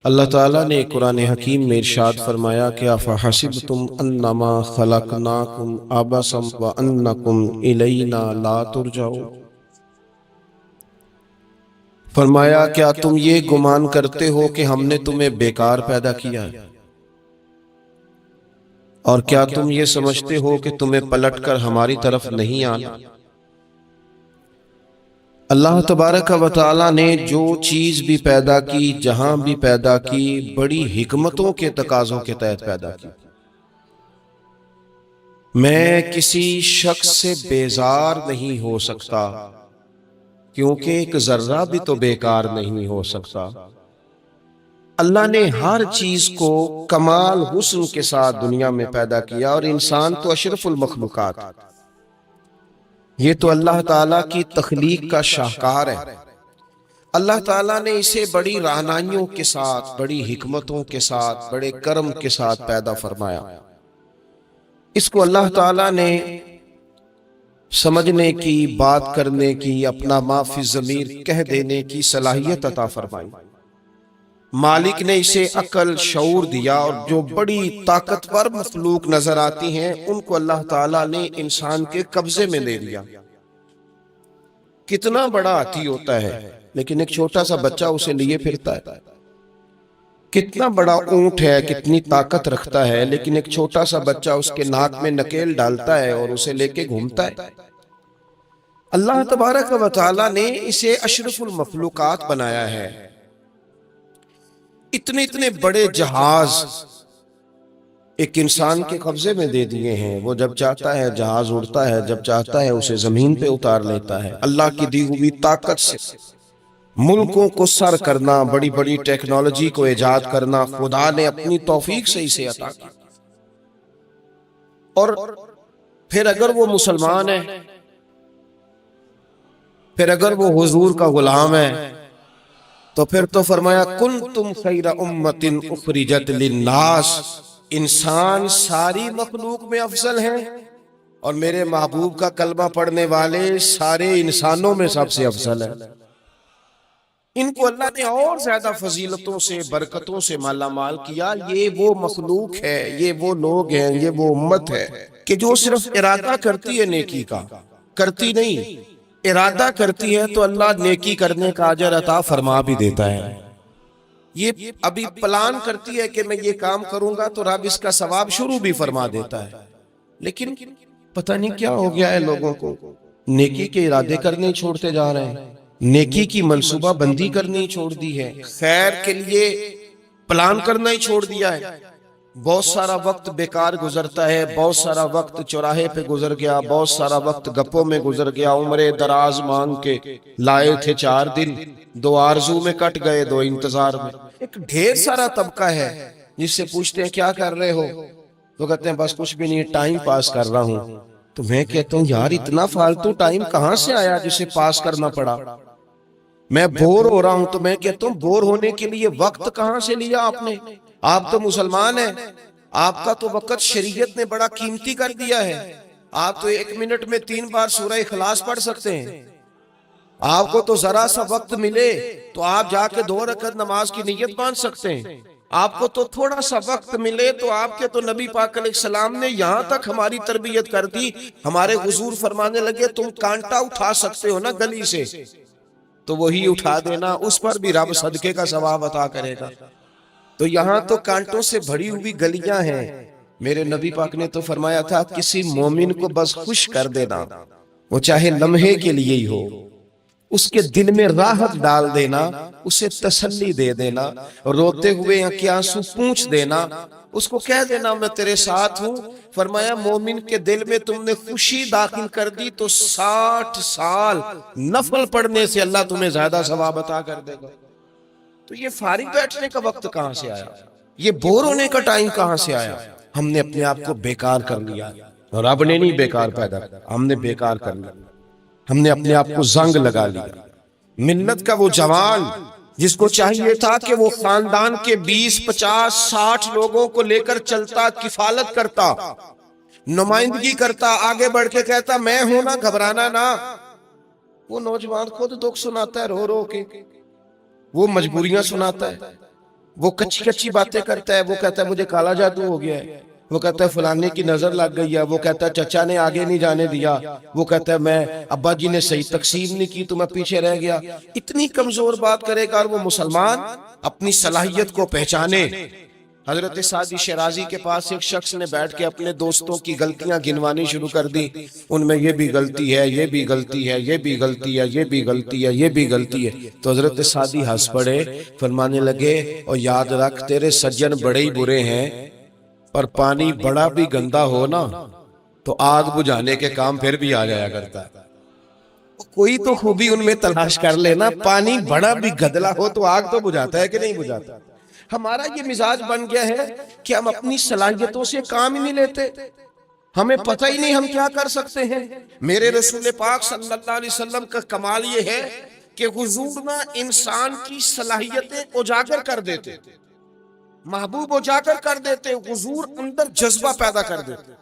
اللہ تعالیٰ نے قرآن حکیم میں ارشاد فرمایا کہ افحسبتم انما خلقناکم عبثا وانکم الینا لا ترجعون، فرمایا کیا تم یہ گمان کرتے ہو کہ ہم نے تمہیں بیکار پیدا کیا ہے، اور کیا تم یہ سمجھتے ہو کہ تمہیں پلٹ کر ہماری طرف نہیں آنا؟ اللہ تبارک و تعالیٰ نے جو چیز بھی پیدا کی، جہاں بھی پیدا کی، بڑی حکمتوں کے تقاضوں کے تحت پیدا کی۔ میں کسی شخص سے بیزار نہیں ہو سکتا، کیونکہ ایک ذرہ بھی تو بیکار نہیں ہو سکتا۔ اللہ نے ہر چیز کو کمال حسن کے ساتھ دنیا میں پیدا کیا، اور انسان تو اشرف المخلوقات، یہ تو اللہ تعالیٰ کی تخلیق کا شاہکار ہے۔ اللہ تعالیٰ نے اسے بڑی رہنمائیوں کے ساتھ، بڑی حکمتوں کے ساتھ، بڑے کرم کے ساتھ پیدا فرمایا۔ اس کو اللہ تعالیٰ نے سمجھنے کی، بات کرنے کی، اپنا ما فی الضمیر کہہ دینے کی صلاحیت عطا فرمائی۔ مالک نے اسے عقل، شعور دیا، اور جو بڑی طاقتور مخلوق نظر آتی ہیں ان کو اللہ تعالیٰ نے انسان کے قبضے میں دے دیا۔ کتنا بڑا ہاتھی ہوتا ہے لیکن ایک چھوٹا سا بچہ اسے لیے پھرتا ہے، کتنا بڑا اونٹ ہے، کتنی طاقت رکھتا ہے، لیکن ایک چھوٹا سا بچہ اس کے ناک میں نکیل ڈالتا ہے اور اسے لے کے گھومتا ہے۔ اللہ تبارک و تعالیٰ نے اسے اشرف المخلوقات بنایا ہے۔ اتنے بڑے جہاز ایک انسان کے قبضے میں دے دیے ہیں، وہ جب چاہتا ہے جہاز اڑتا ہے، جب چاہتا ہے اسے زمین پہ اتار لیتا ہے۔ اللہ کی دی ہوئی طاقت سے ملکوں کو سر کرنا، بڑی بڑی ٹیکنالوجی کو ایجاد کرنا، خدا نے اپنی توفیق سے اسے عطا کیا۔ اور پھر اگر وہ مسلمان ہے، پھر اگر وہ حضور کا غلام ہے، تو پھر تو فرمایا کنتم خیر امت اخرجت للناس، انسان ساری مخلوق میں افضل ہیں، اور میرے محبوب کا کلمہ پڑھنے والے سارے انسانوں میں سب سے افضل ہیں۔ ان کو اللہ نے اور زیادہ فضیلتوں سے، برکتوں سے مالا مال کیا۔ یہ وہ مخلوق ہے، یہ وہ لوگ ہیں، یہ وہ امت ہے کہ جو صرف ارادہ کرتی ہے نیکی کا، کرتی نہیں، ارادہ کرتی ہے تو اللہ نیکی کرنے کا اجر عطا فرما بھی دیتا ہے۔ یہ ابھی پلان کرتی ہے کہ میں یہ کام کروں گا تو رب اس کا ثواب شروع بھی فرما دیتا ہے، لیکن پتہ نہیں کیا ہو گیا ہے لوگوں کو، نیکی کے ارادے کرنے چھوڑتے جا رہے ہیں، نیکی کی منصوبہ بندی کرنی چھوڑ دی ہے، خیر کے لیے پلان کرنا ہی چھوڑ دیا ہے۔ بہت سارا وقت بیکار گزرتا ہے، بہت سارا وقت چوراہے پہ گزر گیا، بہت سارا وقت گپوں میں گزر گیا، عمرے دراز مانگ کے لائے تھے 4 دن، 2 آرزو میں کٹ گئے، 2 انتظار میں۔ ایک ڈھیر سارا طبقہ ہے جس سے پوچھتے ہیں کیا کر رہے ہو، تو کہتے ہیں بس کچھ بھی نہیں، ٹائم پاس کر رہا ہوں۔ تو میں کہتا ہوں یار اتنا فالتو ٹائم کہاں سے آیا جسے پاس کرنا پڑا؟ میں بور ہو رہا ہوں تو میں کہتا ہوں بور ہونے کے لیے وقت کہاں سے لیا آپ نے؟ آپ تو مسلمان ہیں، آپ کا تو وقت شریعت نے بڑا قیمتی کر دیا ہے۔ آپ تو 1 منٹ میں 3 بار سورہ اخلاص پڑھ سکتے ہیں۔ آپ کو تو ذرا سا وقت ملے تو آپ جا کے 2 رکعت نماز کی نیت باندھ سکتے ہیں۔ آپ کو تو تھوڑا سا وقت ملے تو آپ کے تو نبی پاک علیہ السلام نے یہاں تک ہماری تربیت کر دی، ہمارے حضور فرمانے لگے تم کانٹا اٹھا سکتے ہو نا گلی سے تو وہی اٹھا دینا، اس پر بھی رب صدقے کا ثواب عطا کرے گا۔ تو یہاں تو کانٹوں سے بھری ہوئی گلیاں ہیں۔ میرے نبی پاک نے تو فرمایا تھا کسی مومن کو بس خوش کر دینا، وہ چاہے لمحے کے لیے ہی ہو، اس کے دل میں راحت ڈال دینا، اسے تسلی دے دینا، روتے ہوئے آنکھ آنسو پونچھ دینا، اس کو کہہ دینا میں تیرے ساتھ ہوں۔ فرمایا مومن کے دل میں تم نے خوشی داخل کر دی تو 60 سال نفل پڑھنے سے اللہ تمہیں زیادہ ثواب عطا کر دے گا۔ تو یہ فارغ بیٹھنے کا وقت کہاں سے آیا؟ یہ بور ہونے کا ٹائم کہاں سے آیا؟ ہم نے اپنے آپ کو بیکار کر لیا، اور رب نے نہیں بیکار پیدا کیا، ہم نے بیکار کر لیا۔ ہم نے اپنے آپ کو زنگ لگا لیا۔ ملت کا وہ جوان جس کو چاہیے تھا کہ وہ خاندان کے 20 50 60 لوگوں کو لے کر چلتا، کفالت کرتا، نمائندگی کرتا، آگے بڑھ کے کہتا میں ہوں نا، گھبرانا نہ، وہ نوجوان خود دکھ سناتا ہے رو رو کے، وہ مجبوریاں سناتا ہے، وہ کچی کچی باتیں کرتا ہے، وہ کہتا ہے مجھے کالا جادو ہو گیا ہے، وہ کہتا ہے فلانے کی نظر لگ گئی ہے، وہ کہتا ہے چچا نے آگے نہیں جانے دیا، وہ کہتا ہے میں ابا جی نے صحیح تقسیم نہیں کی تو میں پیچھے رہ گیا۔ اتنی کمزور بات کرے گا، اور وہ مسلمان اپنی صلاحیت کو پہچانے۔ حضرت سعدی شیرازی کے پاس ایک شخص نے بیٹھ کے اپنے دوستوں کی غلطیاں گنوانی شروع کر دی، ان میں یہ بھی غلطی ہے، یہ بھی غلطی ہے، یہ بھی غلطی ہے، یہ بھی غلطی ہے، یہ بھی غلطی ہے۔ تو حضرت سعدی ہنس پڑے، فرمانے لگے اور یاد رکھ تیرے سجن بڑے ہی برے ہیں، پر پانی بڑا بھی گندا ہو نا تو آگ بجھانے کے کام پھر بھی آ جایا کرتا ہے۔ کوئی تو خوبی ان میں تلاش کر لینا، پانی بڑا بھی گدلا ہو تو آگ تو بجھاتا ہے کہ نہیں بجھاتا۔ ہمارا یہ مزاج بن گیا ہے کہ ہم اپنی صلاحیتوں سے کام ہی نہیں لیتے، ہمیں پتہ ہی نہیں ہم کیا کر سکتے ہیں۔ میرے رسول پاک صلی اللہ علیہ وسلم کا کمال یہ ہے کہ حضور نہ انسان کی صلاحیتیں اجاگر کر دیتے، محبوب اجاگر کر دیتے، حضور اندر جذبہ پیدا کر دیتے۔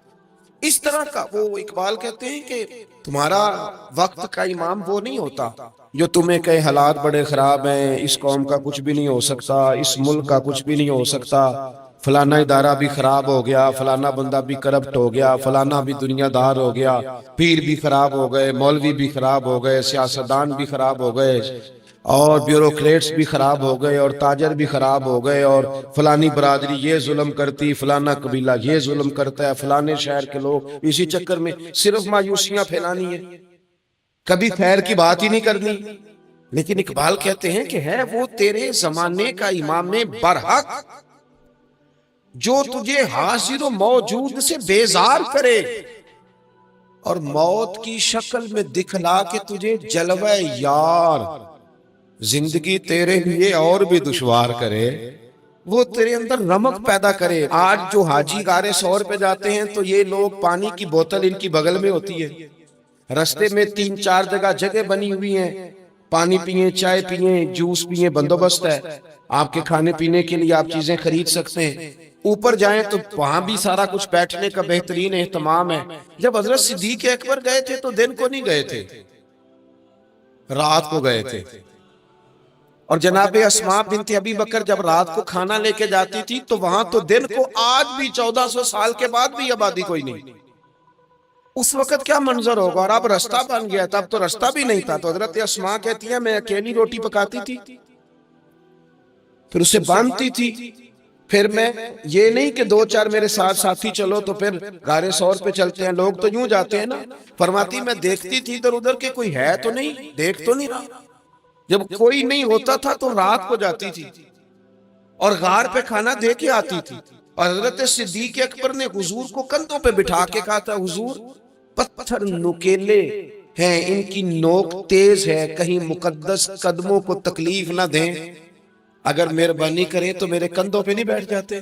اس طرح کا وہ اقبال کہتے ہیں کہ تمہارا وقت کا امام وہ نہیں ہوتا جو تمہیں کہے حالات بڑے خراب ہیں، اس قوم کا کچھ بھی نہیں ہو سکتا، اس ملک کا کچھ بھی نہیں ہو سکتا، فلانا ادارہ بھی خراب ہو گیا، فلانا بندہ بھی کرپٹ ہو گیا، فلانا بھی دنیا دار ہو گیا، پیر بھی خراب ہو گئے، مولوی بھی خراب ہو گئے، سیاستدان بھی خراب ہو گئے، اور بیوروکریٹس بھی خراب ہو گئے، اور تاجر بھی خراب ہو گئے، اور فلانی برادری یہ ظلم کرتی، فلانا قبیلہ یہ ظلم کرتا ہے، فلانے شہر کے لوگ، اسی چکر میں صرف مایوسیاں پھیلانی ہے، کبھی خیر کی بات ہی نہیں کرنی۔ لیکن اقبال کہتے ہیں کہ ہے وہ تیرے زمانے کا امام برحق جو تجھے حاضر و موجود سے بیزار کرے اور موت کی شکل میں دکھلا کے تجھے جلوہ یار زندگی تیرے لیے اور بھی دشوار کرے، وہ تیرے اندر رمق پیدا کرے۔ آج جو حاجی غار سور پہ جاتے ہیں تو یہ لوگ پانی کی بوتل ان کی بغل میں ہوتی ہے، رستے میں 3-4 جگہ بنی ہوئی ہیں، پانی پیئیں، چائے پیئیں، جوس پیئیں، بندوبست ہے، آپ کے کھانے پینے کے لیے آپ چیزیں خرید سکتے ہیں۔ اوپر جائیں تو وہاں بھی سارا کچھ بیٹھنے کا بہترین اہتمام ہے۔ جب حضرت صدیق اکبر گئے تھے تو دن کو نہیں گئے تھے، رات کو گئے تھے، اور جناب اسماء بنت ابی بکر جب رات کو کھانا لے کے جاتی تھی تو وہاں تو دن کو آج بھی 1400 سال کے بعد بھی آبادی کوئی نہیں۔ اس وقت کیا منظر ہوگا، اور اب رستہ بن گیا تھا، اب تو رستہ بھی نہیں تھا۔ تو حضرت اسماء کہتی ہیں میں اکیلی روٹی پکاتی تھی، پھر اسے باندھتی تھی، پھر میں یہ نہیں کہ 2-4 میرے ساتھ ساتھی چلو تو پھر غار سور پہ چلتے ہیں، لوگ تو یوں جاتے ہیں نا۔ فرماتی میں دیکھتی تھی ادھر ادھر کہ کوئی ہے تو نہیں، دیکھ تو نہیں رہا۔ جب کوئی نہیں ہوتا تھا تو رات کو جاتی تھی اور غار پہ کھانا دے کے آتی تھی، اور حضرت صدیق اکبر نے حضور کو کندھوں پہ بٹھا کے کہا تھا حضور پتھر نکیلے ہیں، ان کی نوک تیز ہے، کہیں مقدس قدموں کو تکلیف نہ دیں، اگر مہربانی کریں تو میرے کندھوں پہ نہیں بیٹھ جاتے۔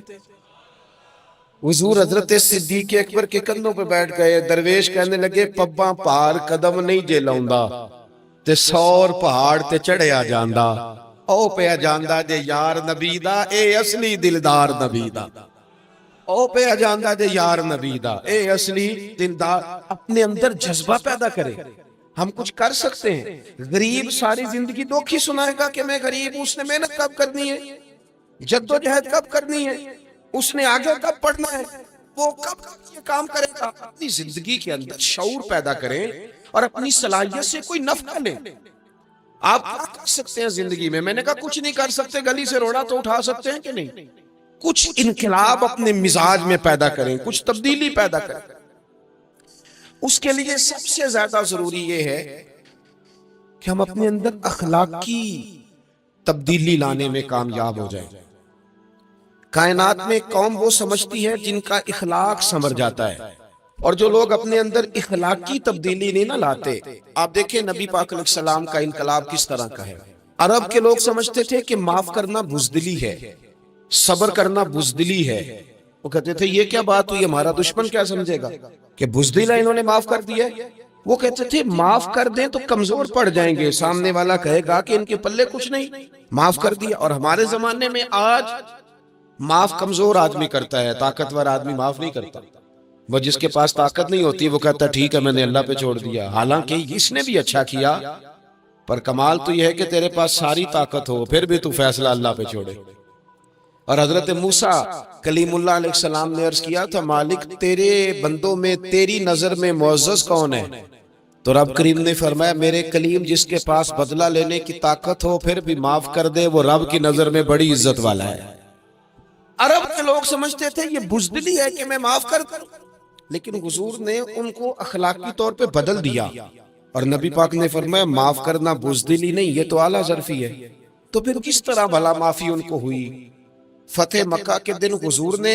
حضور حضرت صدیق اکبر کے کندھوں پہ بیٹھ گئے۔ درویش کہنے لگے پباں پار قدم نہیں جے لاؤندا تے سور پہاڑ تے چڑھیا جاندا، او پیا جاندا جے یار نبی دا، اے اصلی دلدار نبی دا، او پیا جاندا جے یار نبی دا، اے اصلی دلدار۔ اپنے اندر جذبہ پیدا کرے، ہم کچھ کر سکتے ہیں۔ غریب ساری زندگی دکھ ہی سنائے گا کہ میں غریب ہوں، اس نے محنت کب کرنی ہے، جد و جہد کب کرنی ہے، اس نے آگے کب پڑھنا ہے، وہ کب یہ کام کرے گا۔ اپنی زندگی کے اندر شعور پیدا کریں اور اپنی صلاحیت سے کوئی نفع لیں۔ آپ کیا کر سکتے ہیں زندگی میں؟ میں نے کہا کچھ نہیں کر سکتے، گلی سے روڑا تو اٹھا سکتے ہیں کہ نہیں؟ کچھ انقلاب اپنے مزاج میں پیدا کریں، کچھ تبدیلی پیدا کریں۔ اس کے لیے سب سے زیادہ ضروری یہ ہے کہ ہم اپنے اندر اخلاقی تبدیلی لانے میں کامیاب ہو جائیں۔ کائنات میں قوم وہ سمجھتی ہے جن کا اخلاق سنور جاتا ہے، اور جو لوگ اپنے اندر اخلاقی تبدیلی نہیں نہ لاتے، آپ دیکھیں نبی پاک علیہ السلام کا انقلاب کس طرح کا ہے۔ عرب کے لوگ سمجھتے تھے کہ معاف کرنا بزدلی ہے، صبر کرنا بزدلی ہے۔ وہ کہتے تھے یہ کیا بات ہوئی، ہمارا دشمن کیا سمجھے گا کہ بزدل ہے، انہوں نے معاف کر دیا ہے۔ وہ کہتے تھے معاف کر دیں تو کمزور پڑ جائیں گے، سامنے والا کہے گا کہ ان کے پلے کچھ نہیں، معاف کر دیا۔ اور ہمارے زمانے میں آج معاف کمزور آدمی کرتا ہے، طاقتور آدمی معاف نہیں کرتا۔ وہ جس کے پاس طاقت نہیں ہوتی وہ کہتا ہے ٹھیک ہے میں نے اللہ پہ چھوڑ دیا، حالانکہ اس نے بھی اچھا کیا، پر کمال تو یہ ہے کہ تیرے پاس ساری طاقت ہو پھر بھی تو فیصلہ اللہ پہ چھوڑے۔ اور حضرت موسیٰ کلیم اللہ علیہ السلام نے عرض کیا تھا مالک تیرے بندوں میں تیری نظر میں معزز کون ہے؟ تو رب کریم نے فرمایا میرے کلیم جس کے پاس بدلہ لینے کی طاقت ہو پھر بھی معاف کر دے وہ رب کی نظر میں بڑی عزت والا ہے۔ عرب کے لوگ سمجھتے تھے یہ بزدلی ہے کہ میں معاف کر دوں، لیکن حضور نے ان کو اخلاقی طور پہ بدل دیا، اور نبی پاک نے فرمایا معاف کرنا بزدلی نہیں، یہ تو اعلیٰ ظرفی ہے۔ تو پھر کس طرح بھلا معافی ان کو ہوئی؟ فتح مکہ کے دن حضور نے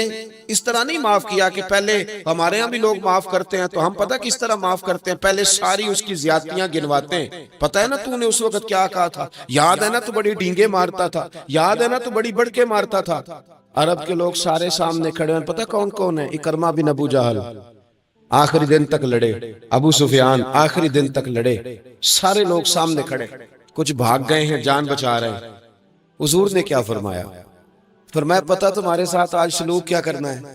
اس طرح نہیں معاف کیا کہ پہلے ہمارے ہاں بھی لوگ معاف کرتے ہیں تو ہم پتہ کس طرح معاف کرتے ہیں، پہلے ساری اس کی زیادتیاں گنواتے ہیں۔ پتہ ہے نا تو نے اس وقت کیا کہا تھا، یاد ہے نا تو بڑی ڈینگے مارتا تھا، یاد ہے نا تو بڑی بڑھ کے مارتا تھا۔ عرب کے لوگ سارے سامنے کھڑے ہیں، پتہ کون کون ہے؟ اکرمہ بن ابو جہل آخری دن تک لڑے، ابو سفیان آخری دن تک لڑے، سارے لوگ سامنے کھڑے، کچھ بھاگ گئے ہیں جان بچا رہے ہیں۔ حضور نے کیا فرمایا؟ فرمایا پتہ تمہارے ساتھ آج سلوک کیا کرنا ہے؟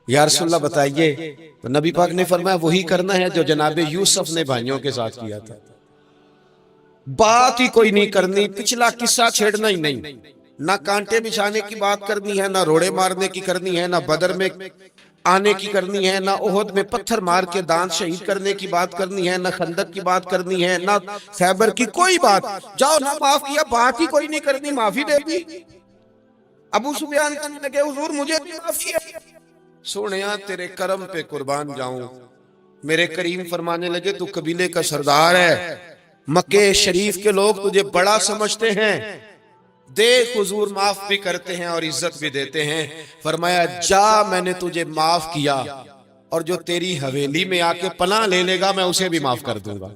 یا رسول اللہ بتائیے۔ تو نبی پاک نے فرمایا وہی کرنا ہے جو جناب یوسف نے بھائیوں کے ساتھ کیا تھا، بات ہی کوئی نہیں کرنی، پچھلا قصہ چھیڑنا ہی نہیں، نہ کانٹے بچھانے کی بات کرنی ہے، نہ روڑے مارنے کی کرنی ہے، نہ بدر میں آنے کی کرنی ہے، نہ احد میں پتھر مار کے دانت شہید کرنے کی بات کرنی ہے، نہ خندق کی بات کرنی ہے، نہ خیبر کی کوئی بات۔ جاؤ نہ معاف کیا، بات ہی کوئی نہیں کرنی، معافی دے دی۔ ابو سفیان کہنے لگے حضور مجھے معافی ہے۔ سونیا تیرے کرم پہ قربان جاؤں۔ میرے کریم فرمانے لگے تو قبیلے کا سردار ہے، مکہ شریف کے لوگ تجھے بڑا سمجھتے ہیں، دیکھ حضور معاف بھی کرتے ہیں اور عزت بھی دیتے ہیں۔ فرمایا جا میں نے تجھے معاف کیا، اور جو تیری حویلی میں آ کے پناہ لے لے گا میں اسے بھی معاف کر دوں گا،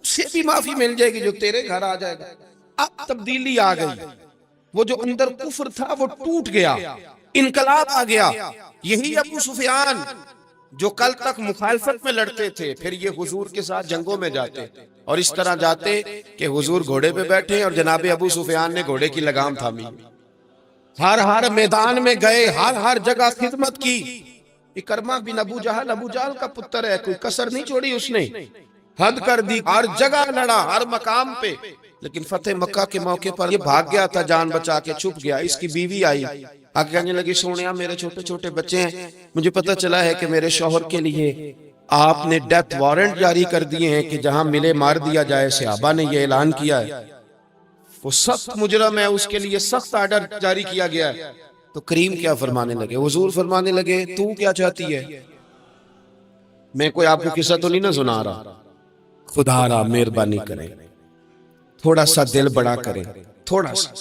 اسے بھی معافی مل جائے گی جو تیرے گھر آ جائے گا۔ اب تبدیلی آ گئی، وہ جو اندر کفر تھا وہ ٹوٹ گیا، انقلاب آ گیا۔ یہی ابو سفیان جو کل تک مخالفت میں لڑتے تھے، پھر یہ حضور کے ساتھ جنگوں میں جاتے، اور اس طرح جاتے کہ حضور گھوڑے پہ بیٹھے اور جناب ابو سفیان نے گھوڑے کی لگام تھامی، ہر میدان میں گئے، ہر جگہ خدمت کی۔ اکرمہ بن ابو جہل کا پتر ہے، کوئی کسر نہیں چھوڑی اس نے، حد کر دی، ہر جگہ لڑا، ہر مقام پہ۔ لیکن فتح مکہ کے موقع پر یہ بھاگ گیا تھا، جان بچا کے چھپ گیا۔ اس کی بیوی آئی، آگے کہنے لگی سونیا میرے چھوٹے چھوٹے بچے ہیں، مجھے پتہ چلا ہے کہ میرے شوہر کے لیے آپ نے ڈیتھ وارنٹ جاری کر دیے ہیں کہ جہاں ملے مار دیا جائے، صحابہ نے یہ اعلان کیا ہے، وہ سخت مجرم ہے، اس کے لیے سخت آرڈر جاری کیا گیا ہے۔ تو کریم کیا فرمانے لگے؟ حضور فرمانے لگے تو کیا چاہتی ہے؟ میں کوئی آپ کو قصہ تو نہیں نہ سنا رہا، خدا را مہربانی کرے، تھوڑا سا دل بڑا کرے، تھوڑا سا۔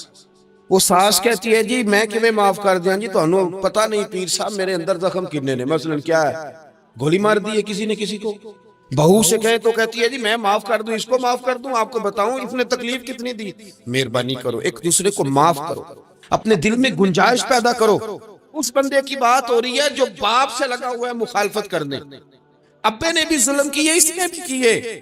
وہ ساس کہتی ہے جی میں کیویں معاف کر دیاں جی، تانوں پتہ نہیں پیر صاحب میرے اندر زخم کتنے نے، مثلا کیا ہے، گولی مار دی ہے کسی نے کسی کو۔ بہو سے کہے تو کہتی ہے جی میں معاف کر دوں، اس کو معاف کر دوں، آپ کو بتاؤں اس نے تکلیف کتنی دی۔ مہربانی کرو ایک دوسرے کو معاف کرو، اپنے دل میں گنجائش پیدا کرو۔ اس بندے کی بات ہو رہی ہے جو باپ سے لگا ہوا ہے مخالفت کرنے، ابے نے بھی ظلم کیے، اس نے بھی کیے۔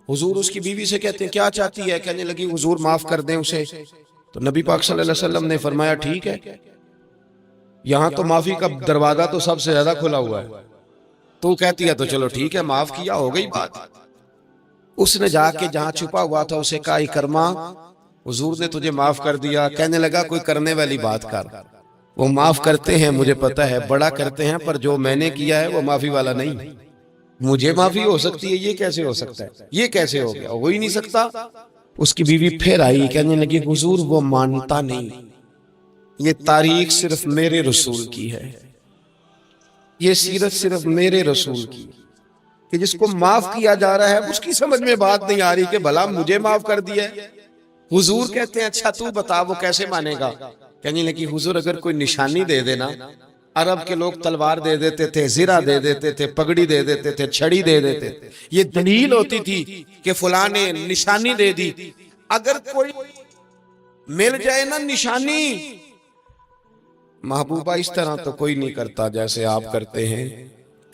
حضور اس کی بیوی سے کہتے ہیں کیا چاہتی ہے؟ کہنے لگی حضور معاف کر دیں اسے۔ تو نبی پاک صلی اللہ علیہ وسلم نے فرمایا ٹھیک ہے، یہاں تو معافی کا دروازہ تو سب سے زیادہ کھلا ہوا ہے، تو کہتی ہے تو چلو ٹھیک ہے معاف کیا، ہو گئی بات۔ اس نے جا کے جہاں چھپا ہوا تھا اسے کہا اکرمہ حضور نے تجھے معاف کر دیا۔ کہنے لگا کوئی کرنے والی بات کر، وہ معاف کرتے ہیں مجھے پتہ ہے، بڑا کرتے ہیں، پر جو میں نے کیا ہے وہ معافی والا نہیں۔ مجھے معافی ہو سکتی ہے، یہ کیسے ہو سکتا ہے، یہ کیسے ہو گیا، ہو ہی نہیں سکتا۔ اس کی بیوی پھر آئی، کہنے لگی حضور وہ مانتا نہیں، یہ تاریخ صرف میرے رسول کی ہے، یہ سیرت صرف میرے رسول کی، کہ جس کو معاف کیا جا رہا ہے اس کی سمجھ میں بات نہیں آ رہی کہ بھلا مجھے معاف کر دیا ہے۔ حضور کہتے ہیں اچھا تو بتا وہ کیسے مانے گا؟ کہنے لگی حضور اگر کوئی نشانی دے دینا، عرب کے لوگ تلوار دے دیتے تھے، زرہ دے دیتے تھے، پگڑی دے دیتے تھے، چھڑی دے دیتے تھے، یہ دلیل ہوتی تھی کہ فلاں نے نشانی دے دی۔ اگر کوئی مل جائے نا نشانی، محبوبہ اس طرح تو کوئی نہیں کرتا جیسے آپ کرتے ہیں۔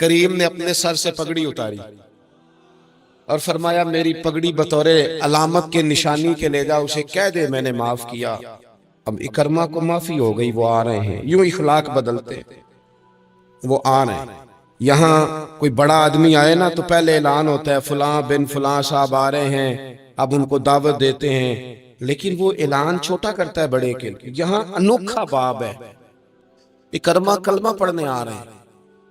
کریم نے اپنے سر سے پگڑی اتاری اور فرمایا میری پگڑی بطور علامت کے نشانی کے لے جا، اسے کہہ دے میں نے معاف کیا۔ اب اکرمہ کو معافی ہو گئی، وہ آ رہے ہیں، یوں اخلاق بدلتے وہ آ رہے ہیں۔ یہاں کوئی بڑا آدمی آئے نا تو پہلے اعلان ہوتا ہے فلاں بن فلاں صاحب آ رہے ہیں، اب ان کو دعوت دیتے ہیں، لیکن وہ اعلان چھوٹا کرتا ہے بڑے کے لیے. یہاں انوکھا باب ہے. اکرما کلمہ پڑھنے آ رہے ہیں.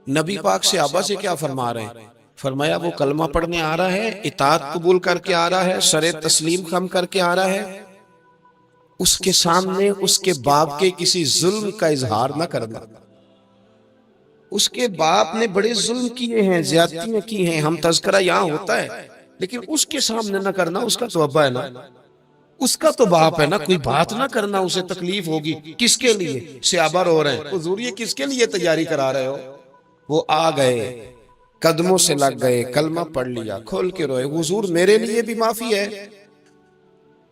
نبی پاک صحابہ سے کیا فرما رہے ہیں؟ فرمایا وہ کلمہ پڑھنے آ رہا ہے، اطاعت قبول کر کے آ رہا ہے، سر تسلیم خم کر کے آ رہا ہے، اس کے سامنے اس کے باپ کے کسی ظلم کا اظہار نہ کرنا. اس کے باپ نے بڑے ظلم کیے ہیں، زیادتیاں کی ہیں، ہم تذکرہ یہاں ہوتا ہے، لیکن اس کے سامنے نہ کرنا. اس کا تو ابا ہے نا، اس کا تو باپ ہے نا. کوئی بات نہ کرنا، اسے تکلیف ہوگی. کس کے لیے؟ صحابہ رو رہے ہیں، حضور یہ کس کے لیے تیاری کرا رہے ہو؟ وہ آ گئے، قدموں سے لگ گئے، کلمہ پڑھ لیا، کھول کے روئے. حضور میرے لیے بھی معافی ہے؟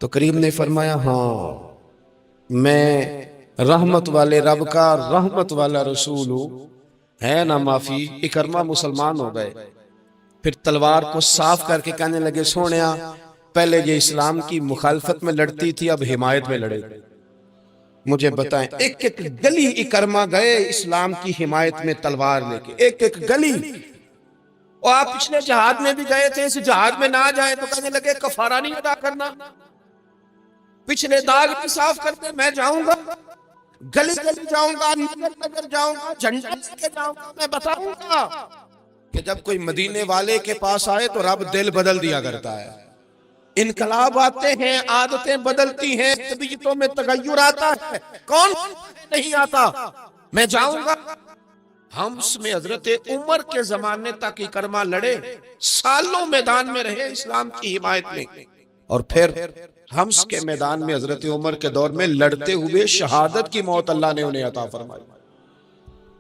تو کریم نے فرمایا ہاں، میں رحمت والے رب کا رحمت والا رسول ہوں، ہے نا معافی. اکرمہ مسلمان ہو گئے. پھر تلوار کو صاف کر کے کہنے لگے سونیا پہلے یہ اسلام کی مخالفت میں لڑتی تھی، اب حمایت میں لڑے. مجھے بتائیں، ایک ایک گلی اکرمہ گئے اسلام کی حمایت میں تلوار لے کے، ایک ایک گلی. اور آپ پچھلے جہاد میں بھی گئے تھے، اس جہاد میں نہ جائیں تو کہنے لگے کفارہ نہیں ادا کرنا، پچھلے داغ بھی صاف کرتے. میں جاؤں گا، گلی گلی جاؤں گا، نگر نگر جاؤں گا، جھنڈا لے کے جاؤں گا. میں بتاؤں گا کہ جب کوئی مدینے والے کے پاس آئے تو رب دل بدل دیا کرتا ہے. انقلاب آتے ہیں، عادتیں بدلتی ہیں، طبیعتوں میں تغیر آتا ہے. کون نہیں آتا؟ میں جاؤں گا. حمص میں حضرت عمر کے زمانے تک اکرمہ لڑے، سالوں میدان میں رہے اسلام کی حمایت میں. اور پھر حمص کے میدان میں حضرت عمر کے دور میں لڑتے ہوئے شہادت کی موت اللہ نے انہیں عطا فرمائی.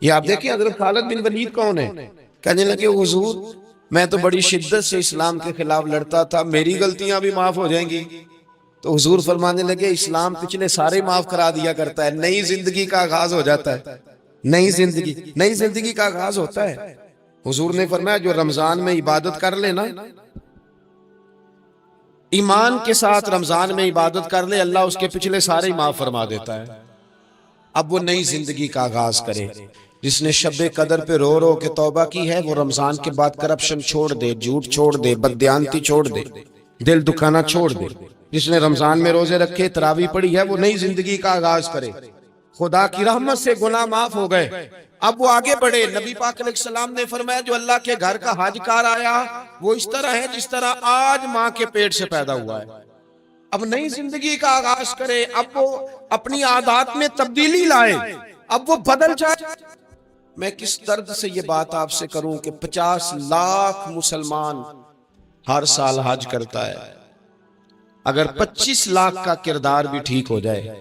یہ آپ دیکھیں حضرت خالد بن ولید کون ہے؟ کہنے لگے حضور میں تو بڑی شدت سے اسلام کے خلاف لڑتا تھا، میری غلطیاں بھی معاف ہو جائیں گی. تو حضور فرمانے لگے اسلام پچھلے سارے معاف کرا دیا کرتا ہے، نئی زندگی کا آغاز ہو جاتا ہے. نئی زندگی کا آغاز ہوتا ہے. حضور نے فرمایا جو رمضان میں عبادت کر لے نا، ایمان کے ساتھ رمضان میں عبادت کر لے، اللہ اس کے پچھلے سارے معاف فرما دیتا ہے. اب وہ نئی زندگی کا آغاز کرے. جس نے شب قدر پہ رو رو کے توبہ کی ہے، وہ رمضان کے بعد کرپشن چھوڑ دے، جھوٹ چھوڑ دے، بددیانتی چھوڑ دے، دل دکھانا چھوڑ دے. جس نے رمضان میں روزے رکھے، تراویح پڑھی ہے، وہ نئی زندگی کا آغاز کرے. خدا کی رحمت سے گناہ معاف ہو گئے، اب وہ آگے بڑھے. نبی پاک علیہ السلام نے فرمایا جو اللہ کے گھر کا حج کار آیا وہ اس طرح ہے جس طرح آج ماں کے پیٹ سے پیدا ہوا ہے. اب نئی زندگی کا آغاز کرے، اب وہ اپنی عادات میں تبدیلی لائے، اب وہ بدل جائے. میں کس درد سے یہ بات آپ سے کروں کہ 50 لاکھ مسلمان ہر سال حج کرتا ہے. اگر 25 لاکھ کا کردار بھی ٹھیک ہو جائے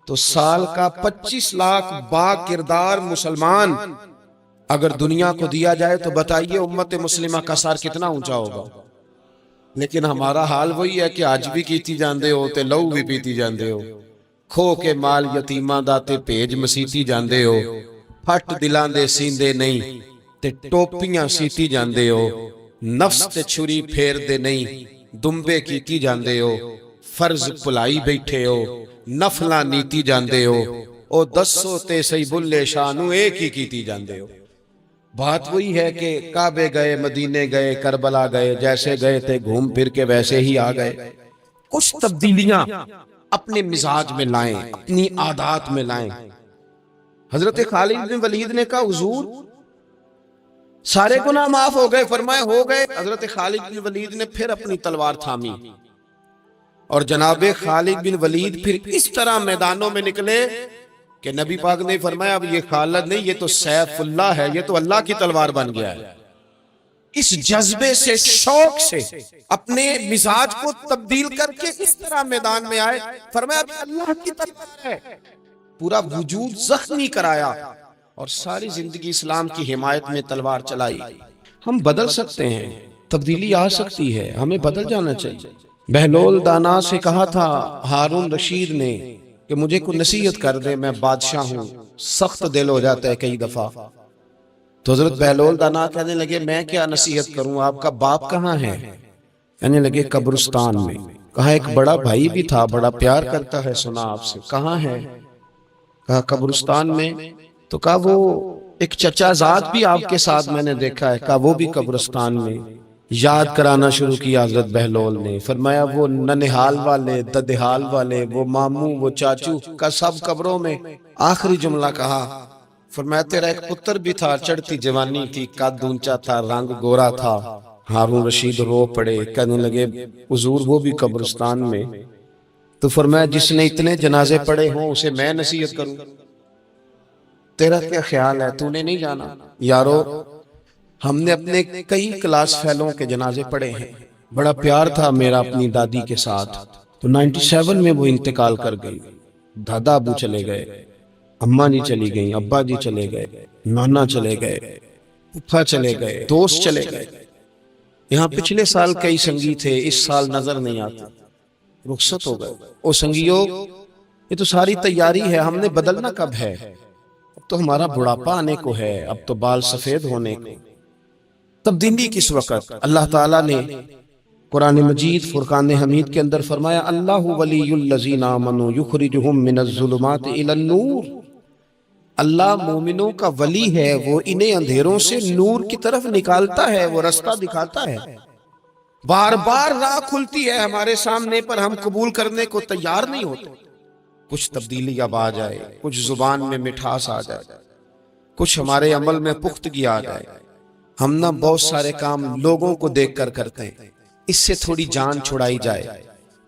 تو سال کا 25 لاکھ با کردار مسلمان اگر دنیا کو دیا جائے تو بتائیے امت مسلمہ کا سر کتنا اونچا ہوگا. لیکن ہمارا حال وہی ہے کہ آج بھی کیتی جاندے ہو تے لہو بھی پیتی جاندے ہو، کھو کے مال یتیماں دا تے بھیج مسیتی جاندے ہو، پھٹ دلاں دے سیندے نہیں تے ٹوپیاں سیتی جاندے ہو، نفس تے چھری پھیر دے نہیں دمبے کیتی جاندے ہو، فرض پلائی بیٹھے ہو، نفلاں نیتی جاندے ہو، او دسو تے سی بلے شانو ایک ہی کیتی جاندے ہو. بات وہی ہے کہ کعبے گئے، مدینے گئے، کربلا گئے، جیسے گئے تھے گھوم پھر کے ویسے ہی آ گئے. کچھ تبدیلیاں اپنے مزاج میں لائیں، اپنی عادات میں لائیں. حضرت خالد بن ولید نے کہا حضور سارے گناہ معاف ہو گئے. فرمایا ہو گئے. حضرت خالد بن ولید نے پھر اپنی تلوار تھامی اور جناب خالد بن ولید پھر اس طرح میدانوں میں نکلے کہ نبی پاک نے فرمایا اب یہ خالد نہیں، یہ تو سیف اللہ ہے، یہ تو اللہ کی تلوار بن گیا ہے. اس جذبے سے، شوق سے اپنے مزاج کو تبدیل کر کے اس طرح میدان میں آئے. فرمایا اب اللہ کی تلوار ہے. پورا وجود زخمی کرایا اور ساری زندگی اسلام کی حمایت میں تلوار چلائی. ہم بدل سکتے ہیں، تبدیلی آ سکتی ہے، ہمیں بدل جانا چاہیے. بہلول دانا سے کہا تھا ہارون رشید نے کہ مجھے کوئی نصیحت کر دے، میں بادشاہ ہوں. سخت دل ہو جاتا ہے کئی دفعہ. تو حضرت بہلول دانا کہنے لگے میں کیا نصیحت کروں، آپ کا باپ کہاں ہے؟ کہنے لگے قبرستان میں. کہا ایک بڑا بھائی بھی تھا، بڑا پیار کرتا ہے، سنا آپ سے، کہاں ہے؟ کہا قبرستان میں. تو کہا وہ ایک چچا زاد بھی آپ کے ساتھ میں نے دیکھا ہے. کہا وہ بھی قبرستان میں. یاد کرانا شروع کیا حضرت بہلول نے، فرمایا وہ ننہال والے، ددہال والے، وہ ماموں، وہ چاچو کا سب قبروں میں۔ آخری جملہ کہا، فرمایا تیرا ایک پتر بھی تھا، چڑھتی جوانی تھی، قد اونچا تھا، رنگ گورا تھا۔ ہارون رشید رو پڑے، کہنے لگے حضور وہ بھی قبرستان میں؟ تو فرمایا جس نے اتنے جنازے پڑے ہوں اسے میں نصیحت کروں؟ تیرا کیا خیال ہے، تو نے نہیں جانا؟ یارو ہم نے اپنے کئی کلاس فیلوں کے جنازے پڑھے ہیں، بڑا پیار تھا میرا اپنی دادی کے ساتھ، تو 97 میں وہ انتقال کر گئی، دادا ابو چلے گئے، اماں جی چلی گئیں، ابا جی چلے گئے، نانا چلے گئے، پھپھا چلے گئے، دوست چلے گئے۔ یہاں پچھلے سال کئی سنگی تھے، اس سال نظر نہیں آتے، رخصت ہو گئے۔ او سنگیو، یہ تو ساری تیاری ہے، ہم نے بدلنا کب ہے؟ اب تو ہمارا بڑھاپا آنے کو ہے، اب تو بال سفید ہونے کو۔ تبدیلی کس وقت؟ اللہ تعالیٰ نے قرآن مجید فرقان حمید کے اندر فرمایا اللہ ولی الذین آمنوا یخرجہم من الظلمات الی النور۔ اللہ مومنوں کا ولی ہے، وہ انہیں اندھیروں سے نور کی طرف نکالتا ہے، وہ رستہ دکھاتا ہے۔ بار بار راہ کھلتی ہے ہمارے سامنے، پر ہم قبول کرنے کو تیار نہیں ہوتے۔ کچھ تبدیلی اب آ جائے، کچھ زبان میں مٹھاس آ جائے، کچھ ہمارے عمل میں پختگی آ جائے۔ ہم نہ بہت سارے کام لوگوں کو دیکھ کر کرتے ہیں، اس سے تھوڑی جان چھڑائی جائے۔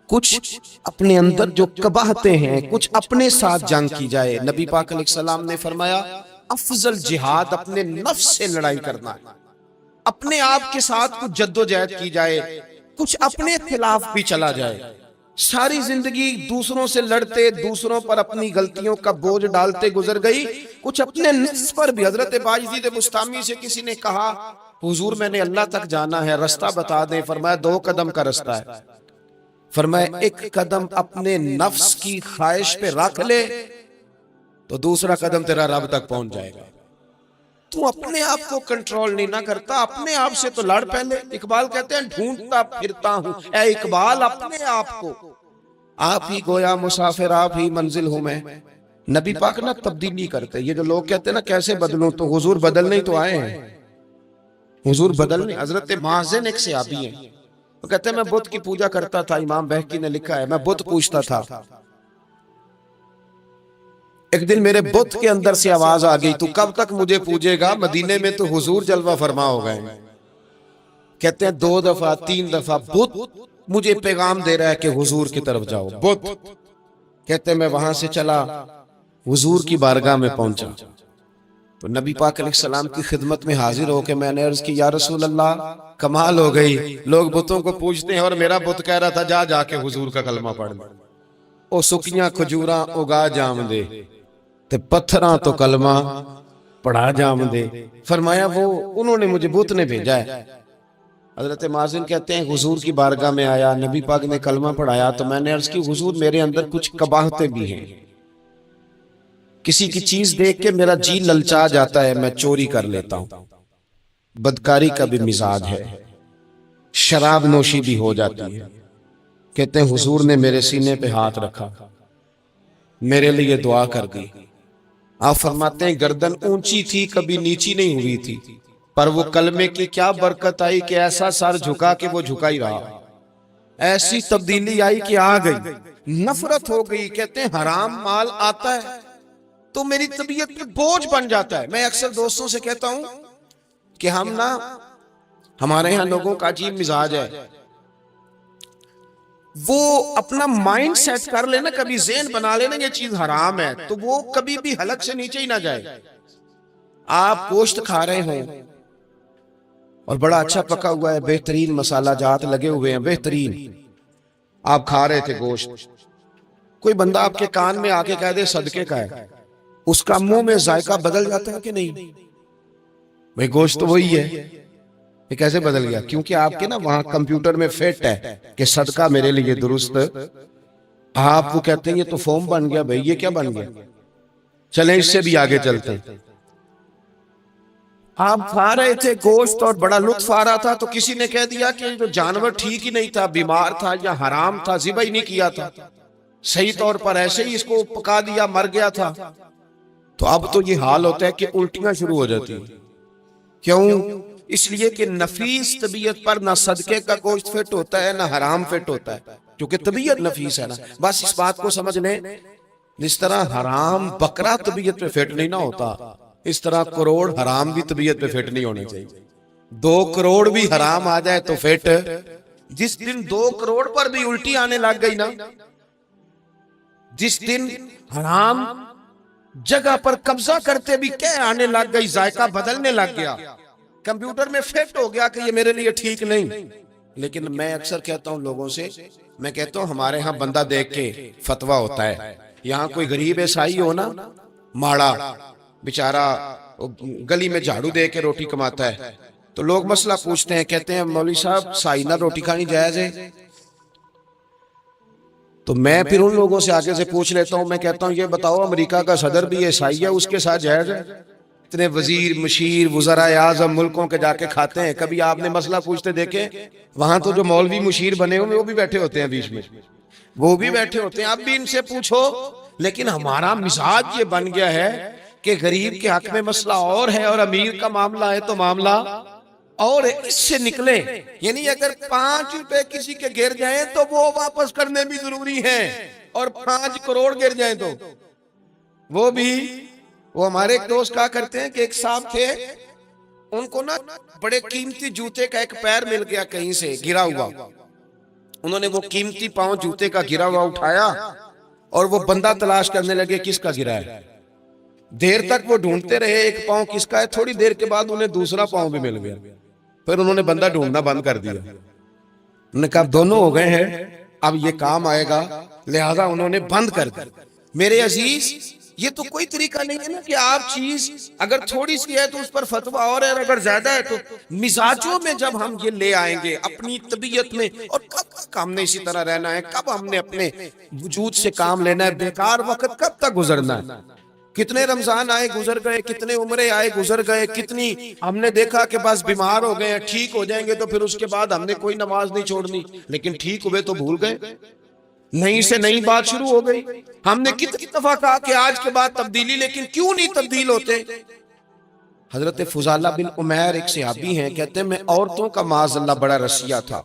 کچھ اپنے اندر جو قباہتیں ہیں، کچھ اپنے ساتھ جنگ کی جائے۔ نبی پاک علیہ السلام نے فرمایا افضل جہاد اپنے نفس سے لڑائی کرنا ہے، اپنے آپ کے ساتھ کچھ جد و جہد کی جائے، کچھ اپنے خلاف بھی چلا جائے۔ ساری زندگی دوسروں سے لڑتے، دوسروں پر اپنی غلطیوں کا بوجھ ڈالتے گزر گئی، کچھ اپنے نفس پر بھی۔ حضرت باجید بستامی سے کسی نے کہا حضور میں نے اللہ تک جانا ہے، رستہ بتا دیں۔ فرمایا 2 قدم کا رستہ ہے۔ فرمایا 1 قدم اپنے نفس کی خواہش پہ رکھ لے تو دوسرا قدم تیرا رب تک پہنچ جائے گا۔ تو اپنے آپ کو کنٹرول نہیں نہ کرتا، اپنے آپ سے تو لڑ پہلے۔ اقبال کہتے ہیں ڈھونڈتا پھرتا ہوں اے اقبال اپنے آپ کو، آپ ہی گویا مسافر، آپ ہی منزل ہوں میں۔ نبی پاک نہ تبدیلی کرتے۔ یہ جو لوگ کہتے ہیں نا کیسے بدلوں، تو حضور بدلنے ہی تو آئے ہیں، حضور بدلنے۔ حضرت مازن ایک صحابی ہیں، وہ کہتے ہیں میں بت کی پوجا کرتا تھا، امام بہقی نے لکھا ہے، میں بت پوجتا تھا۔ ایک دن میرے بت کے اندر سے آواز آ گئی تو کب تک مجھے پوجے گا، مدینے میں تو حضور جلوہ فرما ہو گئے۔ کہتے ہیں 2 دفعہ 3 دفعہ بت مجھے پیغام دے رہا ہے کہ حضور کی طرف جاؤ۔ بت کہتے ہیں میں وہاں سے چلا، حضور کی بارگاہ میں پہنچا تو نبی پاک علیہ السلام کی خدمت میں حاضر ہو کے میں نے عرض کی یا رسول اللہ کمال ہو گئی، لوگ بتوں کو پوجتے ہیں اور میرا بت کہہ رہا تھا جا جا کے حضور کا کلمہ پڑھ لے۔ او سکیاں کھجوراں اگا جام دے تے پتھراں تو کلمہ پڑھا جام دے۔ فرمایا وہ انہوں نے مجھے بت نے بھیجا ہے۔ حضرت مازن کہتے ہیں حضور کی بارگاہ میں آیا، نبی پاک نے کلمہ پڑھایا تو میں نے عرض کی حضور میرے اندر کچھ قباہتیں بھی ہیں، کسی کی چیز دیکھ کے میرا جی للچا جاتا ہے، میں چوری کر لیتا ہوں، بدکاری کا بھی مزاج ہے، شراب نوشی بھی ہو جاتی ہے۔ کہتے ہیں حضور نے میرے سینے پہ ہاتھ رکھا، میرے لیے دعا کر دی۔ آپ فرماتے ہیں گردن اونچی تھی کبھی نیچی نہیں ہوئی تھی، پر وہ کلمے کی کیا برکت آئی کہ ایسا سر جھکا کہ وہ جھکا ہی رہا، ایسی تبدیلی آئی کہ آ گئی، نفرت ہو گئی۔ کہتے ہیں حرام مال آتا ہے تو میری طبیعت پہ بوجھ بن جاتا ہے۔ میں اکثر دوستوں سے کہتا ہوں کہ ہمارے ہاں لوگوں کا عجیب مزاج ہے، وہ اپنا مائنڈ سیٹ کر لینا، کبھی ذہن بنا لینا یہ چیز حرام ہے تو وہ کبھی بھی حلق سے نیچے ہی نہ جائے۔ آپ گوشت کھا رہے ہوں اور بڑا اچھا پکا ہوا ہے، بہترین مسالہ جات لگے ہوئے ہیں، بہترین، آپ کھا رہے تھے گوشت، کوئی بندہ آپ کے کان میں آ کے کہہ دے صدقے کا ہے، اس کا منہ میں ذائقہ بدل جاتا ہے کہ نہیں؟ بھئی گوشت تو وہی ہے، یہ کیسے بدل گیا؟ کیونکہ آپ کے نا وہاں کمپیوٹر میں فٹ ہے کہ صدقہ میرے لیے درست، آپ کو کہتے ہیں یہ تو فارم بن گیا۔ بھئی یہ کیا بن گیا؟ چلیں اس سے بھی آگے چلتے ہیں۔ آپ کھا رہے تھے گوشت اور بڑا لطف آ رہا تھا تو کسی نے کہہ دیا کہ جو جانور ٹھیک ہی نہیں تھا، بیمار تھا یا حرام تھا، ذبح ہی نہیں کیا تھا، صحیح طور پر ایسے ہی اس کو پکا دیا، مر گیا تھا۔ تو اب تو یہ حال ہوتا ہے کہ الٹیاں شروع ہو جاتی ہیں۔ کیوں؟ اس لیے کہ نفیس طبیعت پر نہ صدقے کا گوشت فٹ ہوتا ہے نہ حرام فٹ ہوتا ہے، کیونکہ طبیعت نفیس ہے نا. بس اس بات کو سمجھ لیں، جس طرح حرام بکرا طبیعت پہ فٹ نہیں نہ ہوتا، اس طرح کروڑ حرام بھی طبیعت پہ فٹ نہیں ہونے چاہیے. 2 کروڑ بھی حرام آ جائے تو فٹ. جس دن 2 کروڑ پر بھی الٹی آنے لگ گئی نا، جس دن حرام جگہ پر قبضہ کرتے بھی کیا آنے لگ گئی، ذائقہ بدلنے لگ گیا، کمپیوٹر میں فٹ ہو گیا کہ یہ میرے لیے ٹھیک نہیں. لیکن میں اکثر کہتا ہوں لوگوں سے، میں کہتا ہوں ہمارے ہاں بندہ دیکھ کے فتویٰ ہوتا ہے. یہاں کوئی غریب عیسائی ہو نا، ماڑا بیچارہ گلی میں جھاڑو دے کے روٹی کماتا ہے، تو لوگ مسئلہ پوچھتے ہیں، کہتے ہیں مولوی صاحب سائنہ روٹی کھانی جائز ہے؟ تو میں پھر ان لوگوں سے آگے سے پوچھ لیتا ہوں، میں کہتا ہوں یہ بتاؤ امریکہ کا صدر بھی عیسائی ہے، اس کے ساتھ جائز ہے؟ اتنے وزیر مشیر وزراء اعظم ملکوں کے جا کے کھاتے ہیں، کبھی آپ نے مسئلہ پوچھتے دیکھیں؟ وہاں تو جو مولوی مشیر بنے ہوئے وہ بھی بیٹھے ہوتے ہیں بیچ میں، وہ بھی بیٹھے ہوتے ہیں، اب بھی ان سے پوچھو. لیکن ہمارا مزاج یہ بن گیا ہے کہ غریب کے حق میں مسئلہ اور ہے اور امیر کا معاملہ ہے تو معاملہ اور اس سے نکلے. یعنی اگر 5 روپے کسی کے گر جائیں تو وہ واپس کرنے بھی ضروری ہیں، اور 5 کروڑ گر جائیں تو وہ بھی. وہ ہمارے ایک دوست کہا کرتے ہیں کہ ایک صاحب تھے، ان کو نا بڑے قیمتی جوتے کا ایک پیر مل گیا کہیں سے گرا ہوا. انہوں نے وہ قیمتی پاؤں جوتے کا گرا ہوا اٹھایا اور وہ بندہ تلاش کرنے لگے کس کا گرا ہے. دیر تک وہ ڈھونڈتے رہے ایک پاؤں کس کا ہے، تھوڑی دیر کے بعد انہیں دوسرا پاؤں بھی مل گیا. پھر انہوں نے بندہ ڈھونڈنا بند کر دیا. انہوں نے کہا دونوں ہو گئے ہیں، اب یہ کام آئے گا، لہذا انہوں نے بند کر دیا. میرے عزیز، یہ تو کوئی طریقہ نہیں ہے نا کہ آپ چیز اگر تھوڑی سی ہے تو اس پر فتویٰ اور ہے، اور اگر زیادہ ہے تو مزاجوں میں جب ہم یہ لے آئیں گے اپنی طبیعت میں، اور کب تک ہم نے اسی طرح رہنا ہے، کب ہم نے اپنے وجود سے کام لینا ہے، بیکار وقت کب تک گزرنا ہے. کتنے رمضان آئے گزر گئے، کتنے عمرے آئے گزر گئے، کتنی ہم نے دیکھا کہ بس بیمار ہو گئے ہیں، ٹھیک ہو جائیں گے تو پھر اس کے بعد ہم نے کوئی نماز نہیں چھوڑنی، لیکن ٹھیک ہوئے تو بھول گئے، نئی سے نئی بات شروع ہو گئی. ہم نے کتنی دفعہ کہا کہ آج کے بعد تبدیلی، لیکن کیوں نہیں تبدیل ہوتے. حضرت فضالہ بن عمیر ایک صحابی ہیں، کہتے ہیں میں عورتوں کا معاذ اللہ بڑا رسیہ تھا.